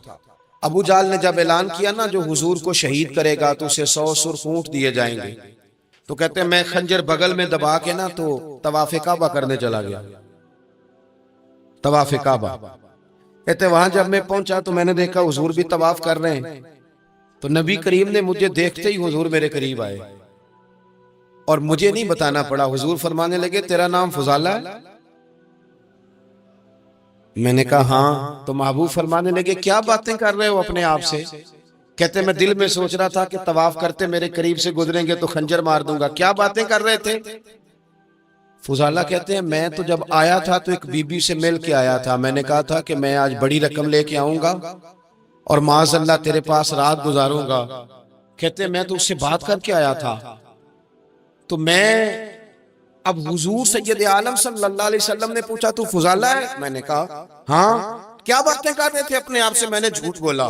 ابو جہل نے جب اعلان کیا نا جو حضور کو شہید کرے گا تو اسے 100 سرخ اونٹ دیے جائیں گے، تو کہتے ہیں میں خنجر بغل میں دبا کے نا تو طواف کعبہ کرنے چلا گیا. طواف کعبہ کہتے ہیں وہاں جب میں پہنچا تو میں نے دیکھا حضور بھی طواف کر رہے ہیں، تو نبی کریم نے مجھے دیکھتے ہی حضور میرے قریب آئے اور مجھے نہیں بتانا پڑا. حضور فرمانے لگے تیرا نام فضالہ ہے؟ میں نے کہا ہاں. تو محبوب فرمانے لگے کیا باتیں کر رہے ہو اپنے آپ سے؟ کہتے میں دل میں سوچ رہا تھا کہ طواف کرتے میرے قریب سے گزریں گے تو خنجر مار دوں گا. کیا باتیں کر رہے تھے؟ فضالہ کہتے ہیں میں تو جب آیا تھا تو ایک بی بی سے مل کے آیا تھا، میں نے کہا تھا کہ میں آج بڑی رقم لے کے آؤں گا اور معاذ اللہ تیرے پاس رات گزاروں گا. کہتے ہیں میں تو اس سے بات کر کے آیا تھا. تو میں اب حضور سید عالم صلی اللہ علیہ وسلم نے پوچھا تو فضالہ ہے؟ میں نے کہا ہاں. کیا باتیں کر رہے تھے اپنے آپ سے؟ میں نے جھوٹ بولا.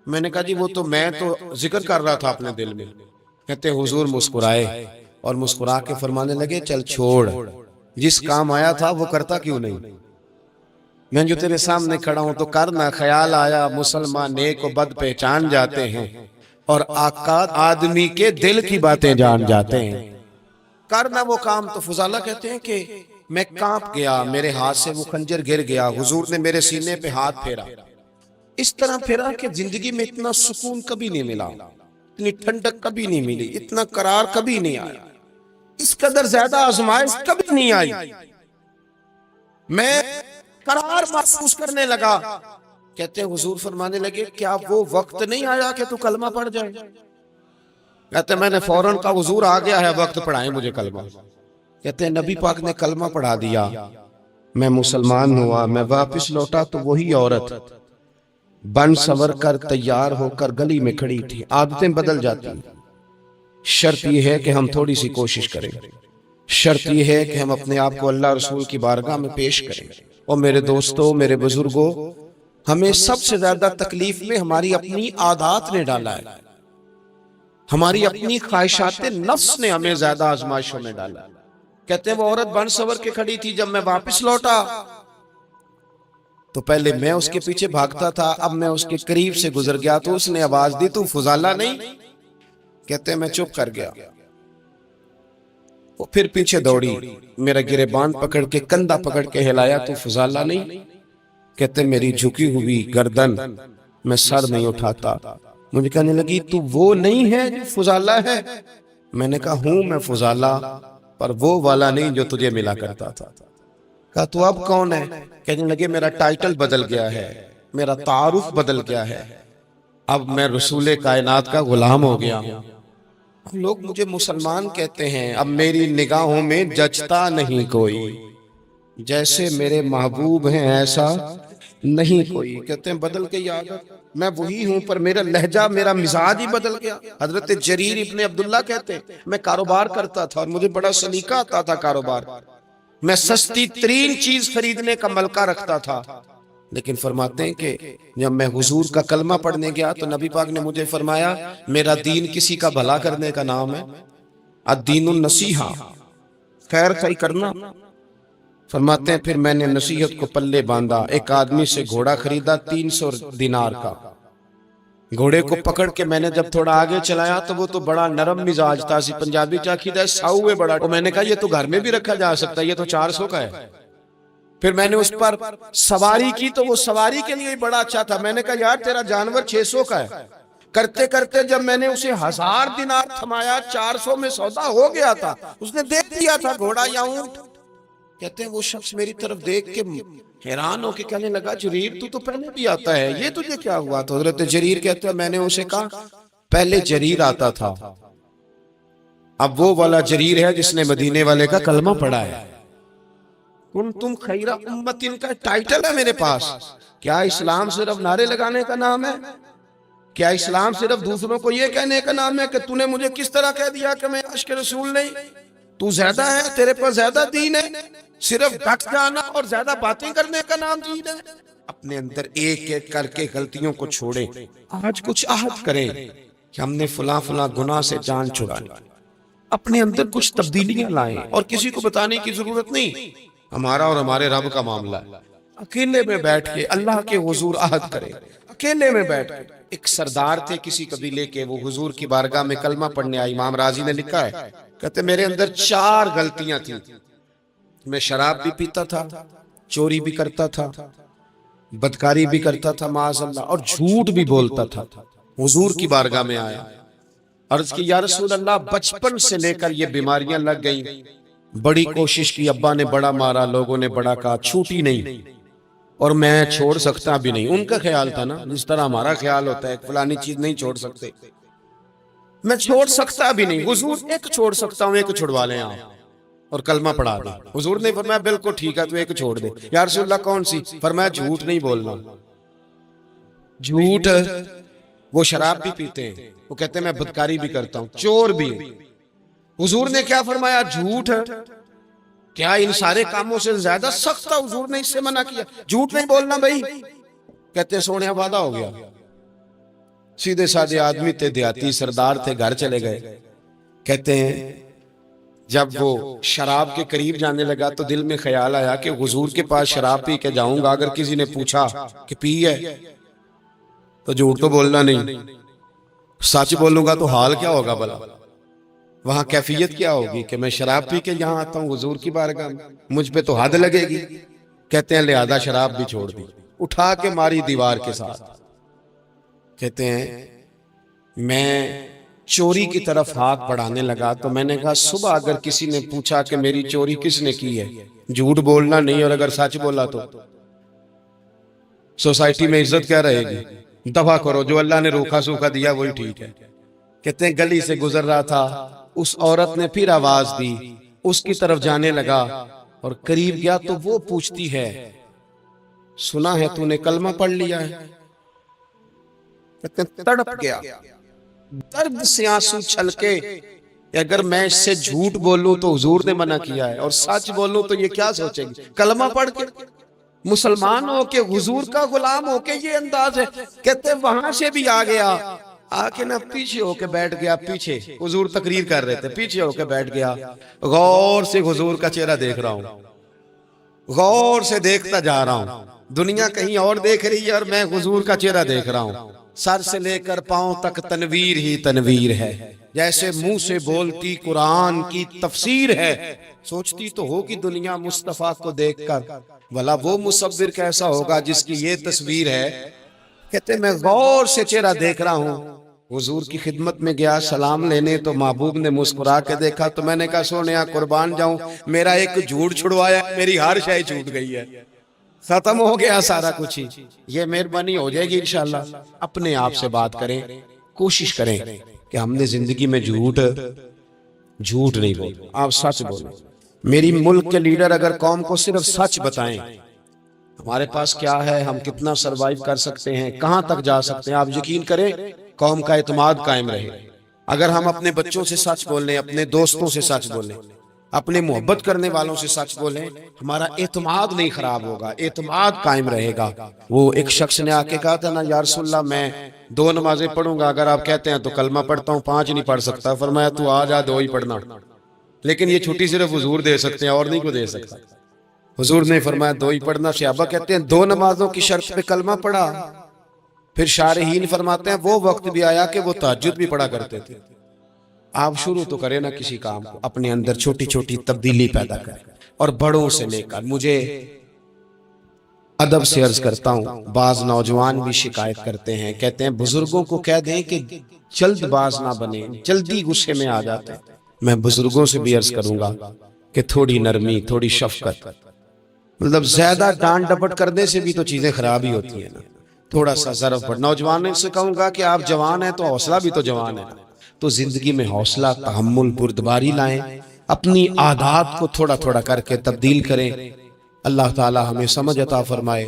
میں نے کہا جی وہ تو میں تو ذکر کر رہا تھا اپنے دل میں. کہتے حضور مسکرائے اور مسکرا کے فرمانے لگے چل چھوڑ، جس کام آیا تھا وہ کرتا کیوں نہیں؟ میں جو تیرے سامنے کھڑا ہوں تو کرنا. خیال آیا مسلمان نیک و بد پہچان جاتے ہیں اور آقا آدمی کے دل کی باتیں جان جاتے ہیں. کرنا وہ کام. تو فضالہ کہتے ہیں کہ میں کانپ گیا، میرے ہاتھ سے وہ خنجر گر گیا. حضور نے میرے سینے پہ ہاتھ پھیرا، اس طرح پھیرا کہ زندگی میں اتنا سکون کبھی نہیں ملا، اتنی ٹھنڈک کبھی نہیں ملی، اتنا قرار کبھی نہیں آیا، اس قدر زیادہ آزمائش کبھی نہیں آئی. میں قرار محسوس کرنے لگا. کہتے ہیں حضور فرمانے لگے کیا وہ وقت نہیں آیا کہ تو کلمہ پڑھ جائے؟ کہتے ہیں میں نے فوراً کہا حضور آ گیا ہے وقت، پڑھائیں مجھے کلمہ. کہتے ہیں نبی پاک نے کلمہ پڑھا دیا، میں مسلمان ہوا. میں واپس لوٹا تو وہی عورت بن سور کر تیار ہو کر گلی میں کھڑی تھی. عادتیں بدل جاتی ہیں. شرط یہ ہے کہ ہم تھوڑی سی کوشش کریں، شرط یہ ہے کہ ہم اپنے آپ کو اللہ رسول کی بارگاہ میں پیش کریں. اور میرے دوستوں، میرے بزرگوں، ہمیں سب سے زیادہ تکلیف میں ہماری اپنی عادات نے ڈالا ہے، ہماری اپنی خواہشات نفس نے ہمیں زیادہ آزمائشوں میں ڈالا ہے. کہتے ہیں وہ عورت بن سور کے کھڑی تھی. جب میں واپس لوٹا تو پہلے میں اس کے پیچھے بھاگتا تھا، اب میں اس کے قریب سے گزر گیا تو اس نے آواز دی تو فضالہ نہیں؟ کہتے ہیں میں چپ کر گیا، وہ پھر پیچھے دوڑی، میرا گریبان پکڑ کے کندھا پکڑ کے ہلایا تو فضالہ نہیں؟ کہتے ہیں میری جھکی ہوئی گردن، میں سر نہیں اٹھاتا، مجھے کہنے لگی تو وہ نہیں ہے جو فضالہ ہے؟ میں نے کہا ہوں میں فضالہ، پر وہ والا نہیں جو تجھے ملا کرتا تھا۔ کہا تو اب کون ہے؟ کہنے لگے میرا ٹائٹل بدل گیا ہے، میرا تعارف بدل گیا ہے، اب میں رسول کائنات کا غلام ہو گیا ہوں۔ لوگ مجھے مسلمان کہتے ہیں، اب میری نگاہوں میں جچتا نہیں کوئی، جیسے میرے محبوب ہیں ایسا نہیں کوئی۔ کہتے ہیں بدل گئی عادت، میں وہی ہوں پر میرا لہجہ، میرا مزاج ہی بدل گیا۔ حضرت جریر ابن عبداللہ کہتے ہیں میں کاروبار کرتا تھا اور مجھے بڑا سلیقہ آتا تھا کاروبار، میں سستی ترین چیز خریدنے کا ملکہ رکھتا تھا، لیکن فرماتے ہیں کہ جب میں حضور کا کلمہ پڑھنے گیا تو نبی پاک نے مجھے فرمایا میرا دین کسی کا بھلا کرنے کا نام ہے، الدین النصیحہ، خیر خی کرنا۔ فرماتے ہیں پھر میں نے نصیحت کو پلے باندھا، ایک آدمی سے گھوڑا خریدا 300 دینار کا، گھوڑے کو پکڑ کے میں نے جب تھوڑا آگے چلایا تو وہ تو بڑا نرم مزاج تھا، سی پنجابی چاکیدہ ہے، ساؤ ہے بڑا، تو میں نے کہا یہ تو گھر میں بھی رکھا جا سکتا ہے، یہ تو 400 کا ہے۔ پھر میں نے اس پر سواری کی تو وہ سواری کے لیے بڑا اچھا تھا، میں نے کہا یار تیرا جانور 600 کا ہے۔ کرتے کرتے جب میں نے اسے 1000 دینار تھمایا، 400 میں سودا ہو گیا تھا، اس نے دیکھ دیا تھا گھوڑا یا اونٹ۔ کہتے ہیں وہ شخص میری طرف دیکھ کے حیران ہو کے کہنے لگا جریر تو پہلے بھی آتا ہے، یہ تجھے کیا ہوا؟ تو حضرت جریر کہتے ہیں میں نے اسے کہا پہلے جریر آتا تھا، اب وہ والا جریر ہے جس نے مدینے والے کا کلمہ پڑھا ہے۔ تم خیر امت کا ٹائٹل ہے میرے پاس۔ کیا اسلام صرف نعرے لگانے کا نام ہے؟ کیا اسلام صرف دوسروں کو یہ کہنے کا نام ہے کہ تو نے مجھے کس طرح کہہ دیا کہ میں عشق رسول نہیں؟ تو زیادہ ہے، تیرے پر زیادہ دین ہے، صرف ڈٹ جانا اور زیادہ باتیں کرنے کا نام دین ہے؟ اپنے اندر ایک ایک کر کے غلطیوں کو چھوڑیں، آج کچھ عہد کریں کہ ہم نے فلاں فلاں گناہ سے جان چھڑانی، اپنے اندر کچھ تبدیلیاں لائیں، اور کسی کو بتانے کی ضرورت نہیں، ہمارا اور ہمارے رب کا معاملہ ہے۔ اکیلے میں بیٹھ کے اللہ کے حضور عہد کریں، اکیلے میں بیٹھ کے۔ ایک سردار تھے کسی قبیلے کے، وہ حضور کی بارگاہ میں کلمہ پڑھنے آئے، امام راضی نے لکھا ہے، کہتے میرے اندر 4 غلطیاں تھیں، میں شراب بھی پیتا تھا، چوری بھی کرتا تھا، بدکاری بھی کرتا تھا معاذ اللہ، اور جھوٹ بھی بولتا تھا۔ حضور کی بارگاہ میں آیا، عرض کی یا رسول اللہ بچپن سے لے کر یہ بیماریاں لگ گئیں، بڑی کوشش کی، ابا نے بڑا مارا، لوگوں نے بڑا کہا، چھوٹی نہیں، اور میں چھوڑ سکتا بھی نہیں۔ ان کا خیال تھا نا جس طرح ہمارا خیال ہوتا ہے فلانی چیز نہیں چھوڑ سکتے، میں چھوڑ سکتا بھی نہیں۔ حضور ایک چھوڑ سکتا ہوں، ایک چھڑوا لیں آپ اور کلمہ پڑھا دیں۔ حضور نے فرمایا بالکل ٹھیک ہے، تو ایک چھوڑ دے۔ یا رسول اللہ کون سی؟ فرمایا جھوٹ نہیں بولنا۔ جھوٹ، وہ شراب بھی پیتے ہیں، وہ کہتے ہیں میں بدکاری بھی کرتا ہوں، چور بھی۔ حضور نے کیا فرمایا؟ جھوٹ۔ کیا ان سارے کاموں سے زیادہ سخت تھا؟ حضور نے اس سے منع کیا، جھوٹ نہیں بولنا بھائی۔ کہتے ہیں سونے وعدہ ہو گیا۔ سیدھے سادے آدمی تھے، دیہاتی سردار تھے، گھر چلے گئے۔ کہتے ہیں جب وہ شراب کے قریب جانے لگا تو دل میں خیال آیا کہ حضور کے پاس شراب پی کے جاؤں گا، اگر کسی نے پوچھا کہ پی ہے تو جھوٹ تو بولنا نہیں، سچ بولوں گا تو حال کیا ہوگا بھلا، وہاں کیفیت کیا ہوگی کہ میں شراب پی کے یہاں آتا ہوں حضور کی بارگاہ میں، مجھ پہ تو حد لگے گی۔ کہتے ہیں لہذا شراب بھی چھوڑ دی، اٹھا کے ماری دیوار کے ساتھ۔ کہتے ہیں میں چوری کی طرف ہاتھ بڑھانے لگا تو میں نے کہا صبح اگر کسی نے پوچھا کہ میری چوری کس نے کی ہے، جھوٹ بولنا نہیں، اور اگر سچ بولا تو سوسائٹی میں عزت کیا رہے گی؟ دفع کرو، جو اللہ نے روکھا سوکھا دیا وہی ٹھیک ہے۔ کہتے ہیں گلی سے گزر رہا تھا، اس عورت نے پھر آواز دی، اس کی طرف جانے لگا اور قریب گیا تو وہ پوچھتی ہے سنا ہے تو نے کلمہ پڑھ لیا ہے؟ کہتے ہیں تڑپ گیا، درد سے آنسو چھلکے، اگر میں اس سے جھوٹ بولوں تو حضور نے منع کیا ہے، اور سچ بولوں تو یہ کیا سوچے گی؟ کلمہ پڑھ کے مسلمان ہو کے حضور کا غلام ہو کے یہ انداز ہے۔ کہتے ہیں وہاں سے بھی آ گیا، آ کے نہ پیچھے ہو کے بیٹھ گیا، پیچھے حضور تقریر کر رہے تھے، پیچھے ہو کے بیٹھ گیا، غور سے حضور کا چہرہ دیکھ رہا ہوں، غور سے دیکھتا جا رہا ہوں۔ دنیا کہیں اور دیکھ رہی ہے اور میں حضور کا چہرہ دیکھ رہا ہوں. سر سے لے کر پاؤں تک تنویر ہی تنویر ہے، جیسے منہ سے بولتی قرآن کی تفسیر ہے. سوچتی تو ہو کہ دنیا مصطفیٰ کو دیکھ کر بھلا وہ مصور کیسا ہوگا جس کی یہ تصویر ہے. کہتے میں غور سے چہرہ دیکھ رہا ہوں. حضور کی خدمت میں گیا سلام لینے تو محبوب نے مسکرا کے دیکھا تو میں نے کہا سونیا قربان جاؤں، میرا ایک جھوٹ چھڑوایا، میری ہر شے چھوٹ گئی ہے، ختم ہو گیا سارا کچھ ہی. یہ مہربانی ہو جائے گی انشاءاللہ. اپنے آپ سے بات کریں، کوشش کریں کہ ہم نے زندگی میں جھوٹ نہیں بولے، آپ سچ بولیں. میری ملک کے لیڈر اگر قوم کو صرف سچ بتائیں ہمارے پاس کیا ہے، ہم کتنا سروائیو کر سکتے ہیں، کہاں تک جا سکتے ہیں، آپ یقین کریں قوم کا اعتماد قائم رہے. اگر ہم اپنے بچوں سے سچ بولیں، اپنے دوستوں سے سچ بولیں، اپنے محبت کرنے والوں سے سچ بولیں، ہمارا اعتماد نہیں خراب ہوگا، اعتماد قائم رہے گا. وہ ایک شخص نے آ کے کہا تھا نا یا رسول اللہ میں 2 نمازیں پڑھوں گا، اگر آپ کہتے ہیں تو کلمہ پڑھتا ہوں، 5 نہیں پڑھ سکتا. فرمایا تو آ جا 2 ہی پڑھنا، لیکن یہ چھٹی صرف حضور دے سکتے ہیں اور نہیں کو دے سکتا. حضور نے فرمایا 2 ہی پڑھنا. صحابہ کہتے ہیں 2 نمازوں کی شرط پہ کلمہ پڑھا. پھر شارحین فرماتے ہیں وہ وقت بھی آیا کہ وہ تہجد بھی پڑھا کرتے تھے. آپ شروع تو کریں نا کسی کام کو، اپنے اندر چھوٹی چھوٹی تبدیلی پیدا کریں. اور بڑوں سے لے کر، مجھے ادب سے عرض کرتا ہوں، بعض نوجوان بھی شکایت کرتے ہیں، کہتے ہیں بزرگوں کو کہہ دیں کہ جلد باز نہ بنے، جلدی غصے میں آ جاتے ہیں. میں بزرگوں سے بھی عرض کروں گا کہ تھوڑی نرمی، تھوڑی شفقت، مطلب زیادہ ڈانٹ ڈپٹ کرنے سے بھی تو چیزیں خراب ہی ہوتی ہیں نا. تھوڑا سا ضرب پر نوجوانوں سے کہوں گا کہ آپ جوان ہیں تو حوصلہ بھی تو جوان ہے، تو زندگی میں حوصلہ، تحمل، بردباری لائیں، اپنی عادات کو تھوڑا تھوڑا کر کے تبدیل کریں. اللہ تعالی ہمیں سمجھ عطا فرمائے.